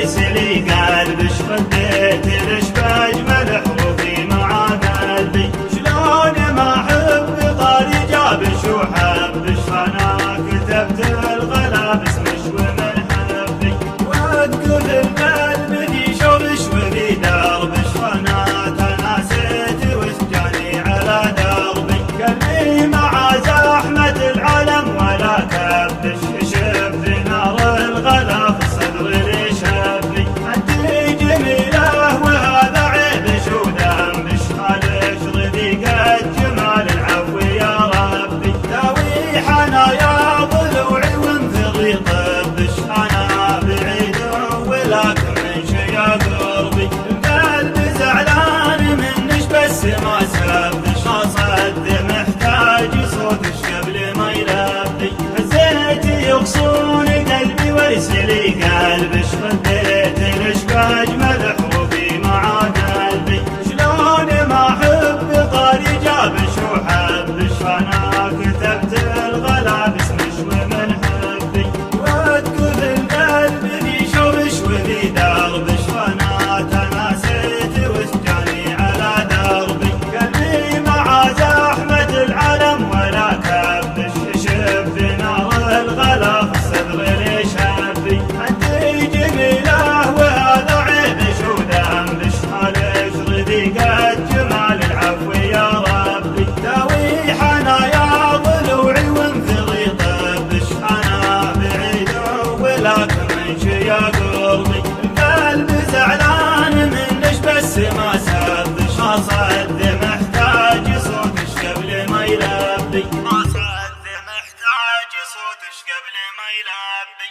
وارسلي قلبش خديت لش بأجمل حروفي مع قلبي. شلون ما أحب طاري جابش وحبش أنا كتبت الغلا باسمش ومن حبي. وأوقف القلب في شوبش وفي دربش وأنا تناسيت وسجاني على دربي. قلبي مع زحمة العالم ولا كبش شف نار الغلا في الصدر لي شبي. أنتي جميلة وهذا عيبش وذنبش خالش رفيقة جمال العفو يا ربي. داوي حنايا ضلوعي وانثري طبش أنا بعيد ولكن من شي قربي. القلب زعلان منش بس ما سبش أصد محتاج صوتش قبل ما يلبي. هزيتي يغصون قلبي وارسلي قلبش خديت لش بأجمل حروفي مع قلبي. شلون ما أحب طاري جابش وحبش أنا كتبت الغلا باسمش ومن حبي. وأذكر القلب في شوبش وفي دربش وأنا تناسيت وسجاني على دربي. قلبي مع زحمة العالم ولا كبش شف نار الغلا في الصدر لي شبي. أنتي جميلة وهذا عيبش وذنبش خالش رفيقة جمال العفو يا ربي. داوي حنايا ضلوعي وانثري طبش أنا بعيد ولكن من شي قربي. القلب زعلان منش بس ما سبش أصد محتاج صوتش قبل ما يلبي. أصد محتاج صوتش قبل ما يلبي.